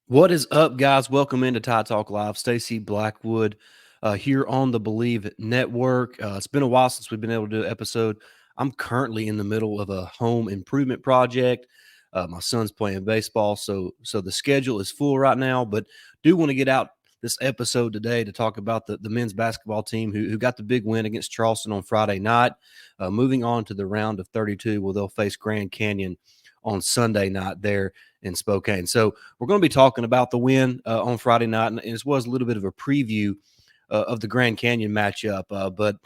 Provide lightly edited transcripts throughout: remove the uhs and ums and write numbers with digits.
What is up, guys? Welcome into Tide Talk Live. Stacey Blackwood here on the Believe Network. It's been a while since we've been able to do an episode. I'm currently in the middle of a home improvement project. My son's playing baseball, so the schedule is full right now. But do want to get out this episode today to talk about the men's basketball team who got the big win against Charleston on Friday night, moving on to the round of 32 where they'll face Grand Canyon on Sunday night there in Spokane. So we're going to be talking about the win on Friday night, and as well as a little bit of a preview of the Grand Canyon matchup. But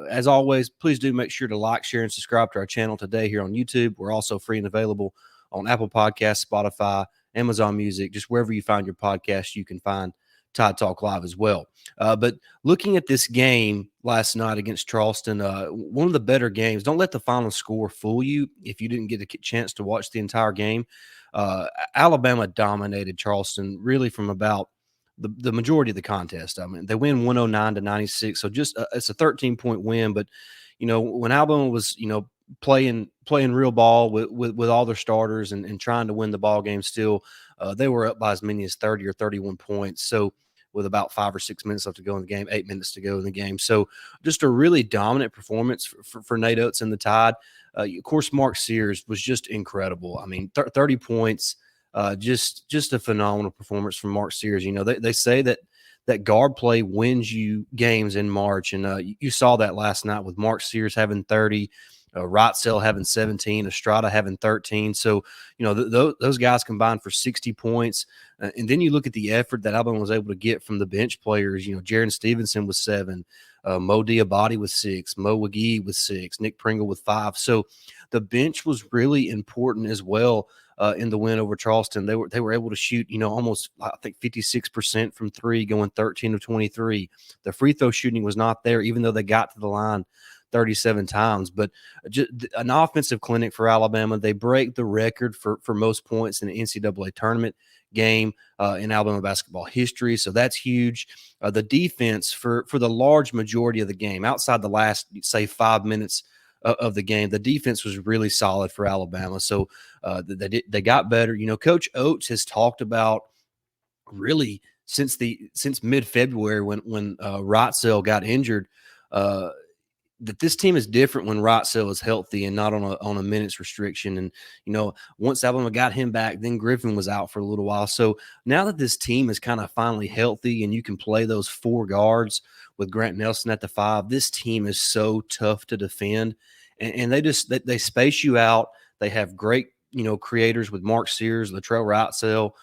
as always, please do make sure to like, share, and subscribe to our channel today here on YouTube. We're also free and available on Apple Podcasts, Spotify, Amazon Music, just wherever you find your podcast, you can find Tide Talk Live as well. But looking at this game last night against Charleston, one of the better games. Don't let the final score fool you if you didn't get a chance to watch the entire game. Alabama dominated Charleston really from about the majority of the contest. I mean, they win 109-96, so just it's a 13-point win. But when Alabama was playing real ball with all their starters and trying to win the ball game, still they were up by as many as 30 or 31 points. So with about 5 or 6 minutes left to go in the game, 8 minutes to go in the game. So just a really dominant performance for Nate Oates and the Tide. Of course, Mark Sears was just incredible. I mean, 30 points, just a phenomenal performance from Mark Sears. They say that guard play wins you games in March, and you saw that last night with Mark Sears having 30, Wrightsell having 17, Estrada having 13. So, those guys combined for 60 points. And then you look at the effort that Alabama was able to get from the bench players. Jaron Stevenson with 7, Mo Diabate with 6, Mo McGee with 6, Nick Pringle with 5. So the bench was really important as well in the win over Charleston. They were able to shoot, almost, I think, 56% from 3, going 13 of 23. The free throw shooting was not there, even though they got to the line 37 times. But just an offensive clinic for Alabama. They break the record for most points in the NCAA tournament game in Alabama basketball history. So that's huge. The defense for the large majority of the game, outside the last, say, 5 minutes of the game, the defense was really solid for Alabama. So they got better. Coach Oates has talked about really since mid-February when Wrightsell got injured, that this team is different when Wrightsell is healthy and not on a minutes restriction. And, once Alabama got him back, then Griffin was out for a little while. So now that this team is kind of finally healthy and you can play those 4 guards with Grant Nelson at the 5, this team is so tough to defend. And they space you out. They have great, creators with Mark Sears, Latrell Wrightsell.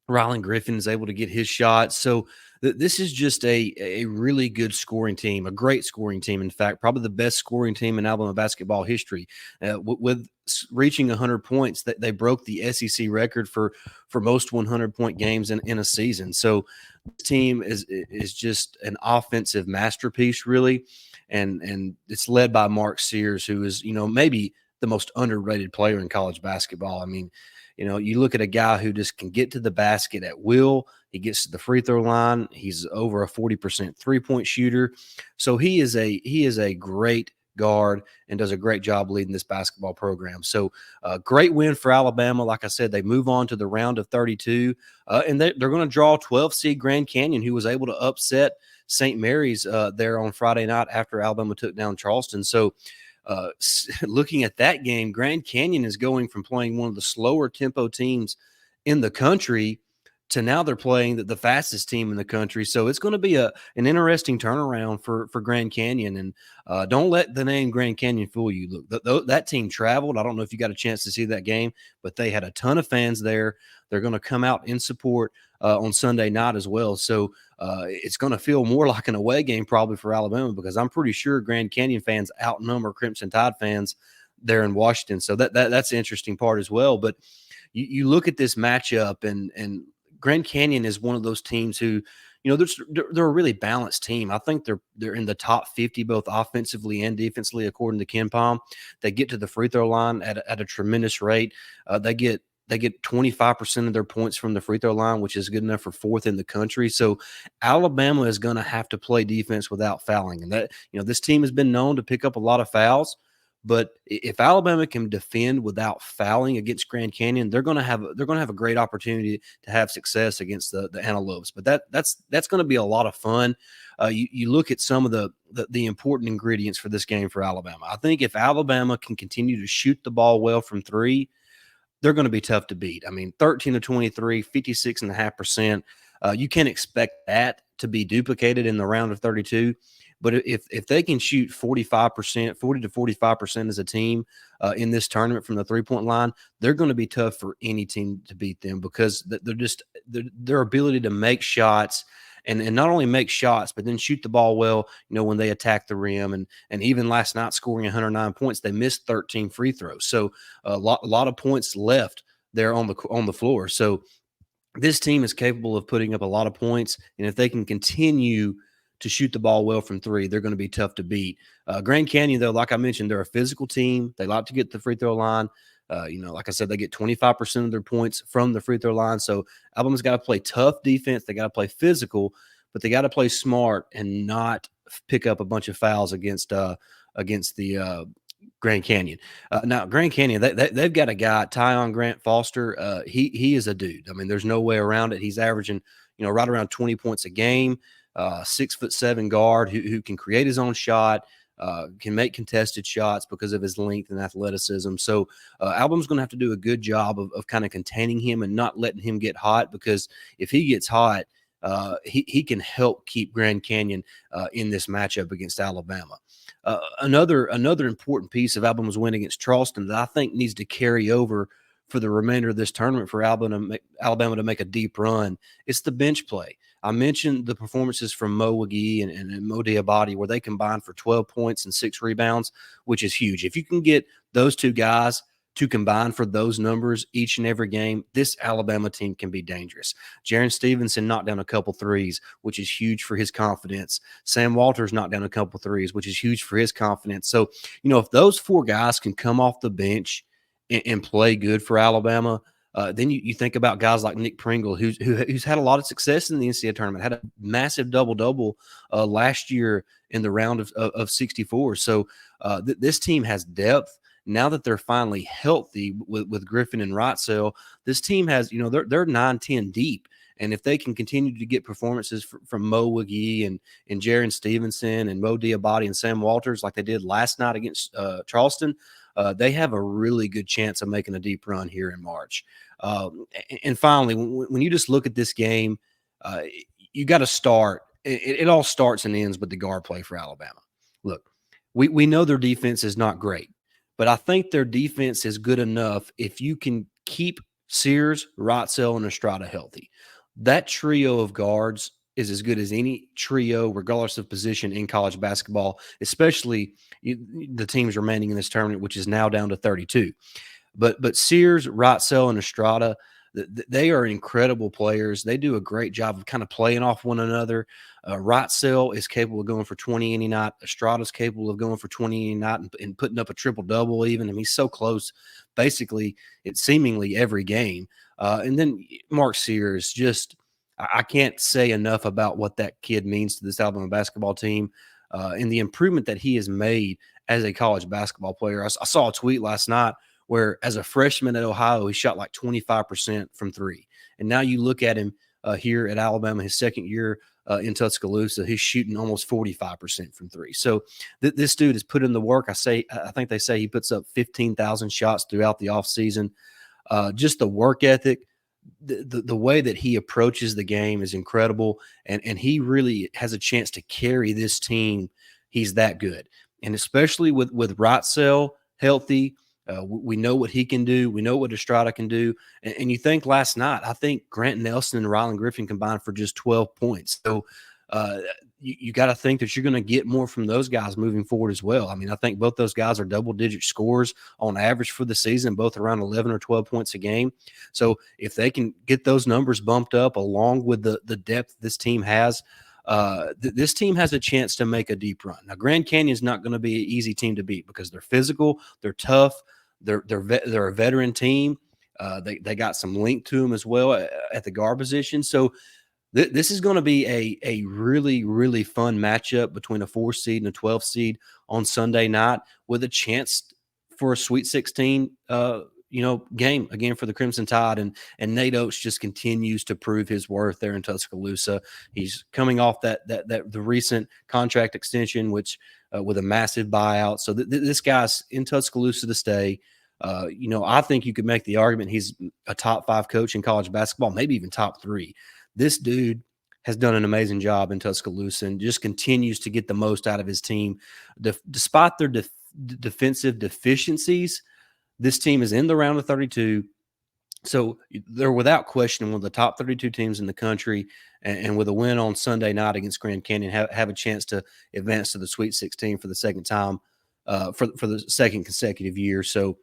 Rylan Griffin is able to get his shots. So this is just a really good scoring team, a great scoring team. In fact, probably the best scoring team in Alabama basketball history. With reaching 100 points, that they broke the SEC record for most 100-point games in a season. So this team is just an offensive masterpiece, really, and it's led by Mark Sears, who is maybe the most underrated player in college basketball. I mean, you look at a guy who just can get to the basket at will. He gets to the free throw line. He's over a 40% three-point shooter. So he is a great guard and does a great job leading this basketball program. So great win for Alabama. Like I said, they move on to the round of 32, and they're going to draw 12 seed Grand Canyon, who was able to upset St. Mary's there on Friday night after Alabama took down Charleston. So looking at that game, Grand Canyon is going from playing one of the slower tempo teams in the country to now they're playing the fastest team in the country. So it's going to be an interesting turnaround for Grand Canyon. And don't let the name Grand Canyon fool you. Look, that team traveled. I don't know if you got a chance to see that game, but they had a ton of fans there. They're going to come out in support on Sunday night as well. So it's going to feel more like an away game probably for Alabama, because I'm pretty sure Grand Canyon fans outnumber Crimson Tide fans there in Washington. So that's the interesting part as well. But you look at this matchup, and Grand Canyon is one of those teams who, they're a really balanced team. I think they're in the top 50 both offensively and defensively according to KenPom. They get to the free throw line at a tremendous rate. They get 25% of their points from the free throw line, which is good enough for 4th in the country. So Alabama is going to have to play defense without fouling. And that, this team has been known to pick up a lot of fouls, But if Alabama can defend without fouling against Grand Canyon, they're going to have a great opportunity to have success against the Antelopes. But that's going to be a lot of fun. You look at some of the important ingredients for this game for Alabama. I think if Alabama can continue to shoot the ball well from three, they're going to be tough to beat. I mean, 13 to 23, 56.5%. You can't expect that to be duplicated in the round of 32. But if they can shoot 45%, 40 to 45% as a team in this tournament from the 3-point line, they're going to be tough for any team to beat them because their ability to make shots and not only make shots, but then shoot the ball well, when they attack the rim. And even last night scoring 109 points, they missed 13 free throws. So a lot of points left there on the floor. So this team is capable of putting up a lot of points, and if they can continue to shoot the ball well from three, they're going to be tough to beat. Grand Canyon, though, like I mentioned, they're a physical team. They like to get the free throw line. Like I said, they get 25% of their points from the free throw line. So Alabama's got to play tough defense. They got to play physical, but they got to play smart and not pick up a bunch of fouls against the Grand Canyon. Now, Grand Canyon, they've got a guy, Tyon Grant Foster. He is a dude. I mean, there's no way around it. He's averaging, right around 20 points a game. 6'7" guard who can create his own shot, can make contested shots because of his length and athleticism. So Alabama's going to have to do a good job of kind of containing him and not letting him get hot, because if he gets hot, he can help keep Grand Canyon in this matchup against Alabama. Another important piece of Alabama's win against Charleston that I think needs to carry over for the remainder of this tournament for Alabama to make a deep run, it's the bench play. I mentioned the performances from Mo Wagee and Mo Diabate, where they combined for 12 points and 6 rebounds, which is huge. If you can get those two guys to combine for those numbers each and every game, this Alabama team can be dangerous. Jaron Stevenson knocked down a couple threes, which is huge for his confidence. Sam Walters knocked down a couple threes, which is huge for his confidence. So, if those four guys can come off the bench and play good for Alabama, then you think about guys like Nick Pringle, who's had a lot of success in the NCAA tournament, had a massive double-double last year in the round of 64. So this team has depth. Now that they're finally healthy with Griffin and Wrightsell, this team has, they're 9-10 deep. And if they can continue to get performances from Mo Wagee and Jaron Stevenson and Mo Diabate and Sam Walters like they did last night against Charleston, they have a really good chance of making a deep run here in March. And finally, when you just look at this game, you got to start. It all starts and ends with the guard play for Alabama. Look, we know their defense is not great, but I think their defense is good enough if you can keep Sears, Wrightsell, and Estrada healthy. That trio of guards is as good as any trio, regardless of position in college basketball, especially the teams remaining in this tournament, which is now down to 32. But Sears, Wrightsell, and Estrada, they are incredible players. They do a great job of kind of playing off one another. Wrightsell is capable of going for 20 any night. Estrada's capable of going for 20 any night and putting up a triple-double even. I mean, he's so close, basically, it's seemingly every game. And then Mark Sears, just I can't say enough about what that kid means to this Alabama basketball team and the improvement that he has made as a college basketball player. I saw a tweet last night where as a freshman at Ohio, he shot like 25% from three. And now you look at him here at Alabama, his second year in Tuscaloosa, he's shooting almost 45% from three. So this dude has put in the work. I think they say he puts up 15,000 shots throughout the offseason. Just the work ethic, the way that he approaches the game is incredible. And he really has a chance to carry this team. He's that good. And especially with Wrightsell healthy, we know what he can do. We know what Estrada can do. And you think last night, I think Grant Nelson and Rylan Griffin combined for just 12 points. So you got to think that you're going to get more from those guys moving forward as well. I mean, I think both those guys are double-digit scorers on average for the season, both around 11 or 12 points a game. So if they can get those numbers bumped up along with the depth this team has, this team has a chance to make a deep run. Now, Grand Canyon is not going to be an easy team to beat because they're physical, they're tough, they're a veteran team. They got some length to them as well at the guard position. So this is going to be a really, really fun matchup between a 4 seed and a 12 seed on Sunday night with a chance for a Sweet 16 game again for the Crimson Tide, and Nate Oates just continues to prove his worth there in Tuscaloosa. He's coming off the recent contract extension, which with a massive buyout. So this guy's in Tuscaloosa to stay. I think you could make the argument he's a top 5 coach in college basketball, maybe even top 3. This dude has done an amazing job in Tuscaloosa and just continues to get the most out of his team. Despite their defensive deficiencies, this team is in the round of 32. So they're without question one of the top 32 teams in the country. And with a win on Sunday night against Grand Canyon, have a chance to advance to the Sweet 16 for the second time, for the second consecutive year. So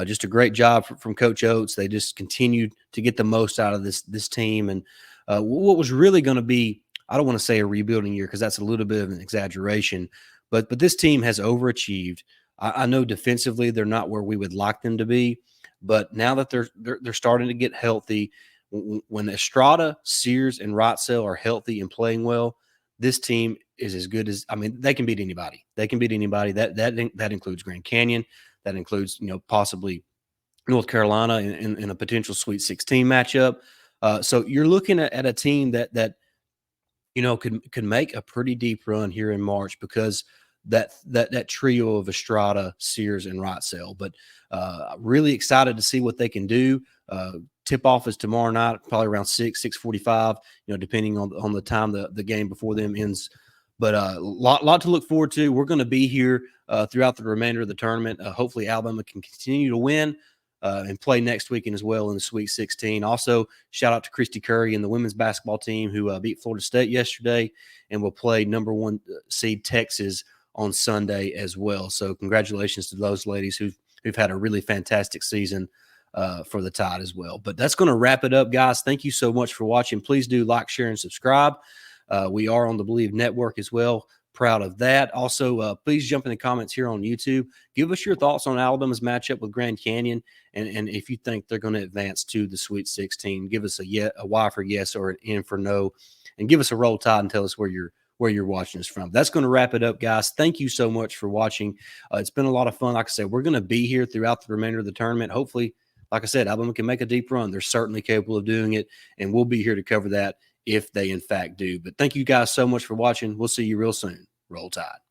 just a great job from Coach Oates. They just continued to get the most out of this team. And what was really going to be, I don't want to say a rebuilding year because that's a little bit of an exaggeration, but this team has overachieved. I know defensively they're not where we would like them to be, but now that they're starting to get healthy, when Estrada, Sears, and Wrightsell are healthy and playing well, this team is as good as, they can beat anybody. They can beat anybody. That includes Grand Canyon. That includes, possibly North Carolina in a potential Sweet 16 matchup. So you're looking at a team that could make a pretty deep run here in March because that trio of Estrada, Sears, and Wrightsell. But really excited to see what they can do. Tip off is tomorrow night, probably around 6:45. Depending on the time the game before them ends. But a lot to look forward to. We're going to be here throughout the remainder of the tournament. Hopefully, Alabama can continue to win and play next weekend as well in the Sweet 16. Also, shout out to Christy Curry and the women's basketball team who beat Florida State yesterday and will play number 1 seed Texas on Sunday as well. So congratulations to those ladies who've had a really fantastic season for the Tide as well. But that's going to wrap it up, guys. Thank you so much for watching. Please do like, share, and subscribe. We are on the Believe Network as well. Proud of that. Also, please jump in the comments here on YouTube. Give us your thoughts on Alabama's matchup with Grand Canyon, and if you think they're going to advance to the Sweet 16, give us a Y for yes or an N for no, and give us a Roll Tide and tell us where you're watching us from. That's going to wrap it up, guys. Thank you so much for watching. It's been a lot of fun. Like I said, we're going to be here throughout the remainder of the tournament. Hopefully, like I said, Alabama can make a deep run. They're certainly capable of doing it, and we'll be here to cover that if they in fact do. But thank you guys so much for watching. We'll see you real soon. Roll Tide.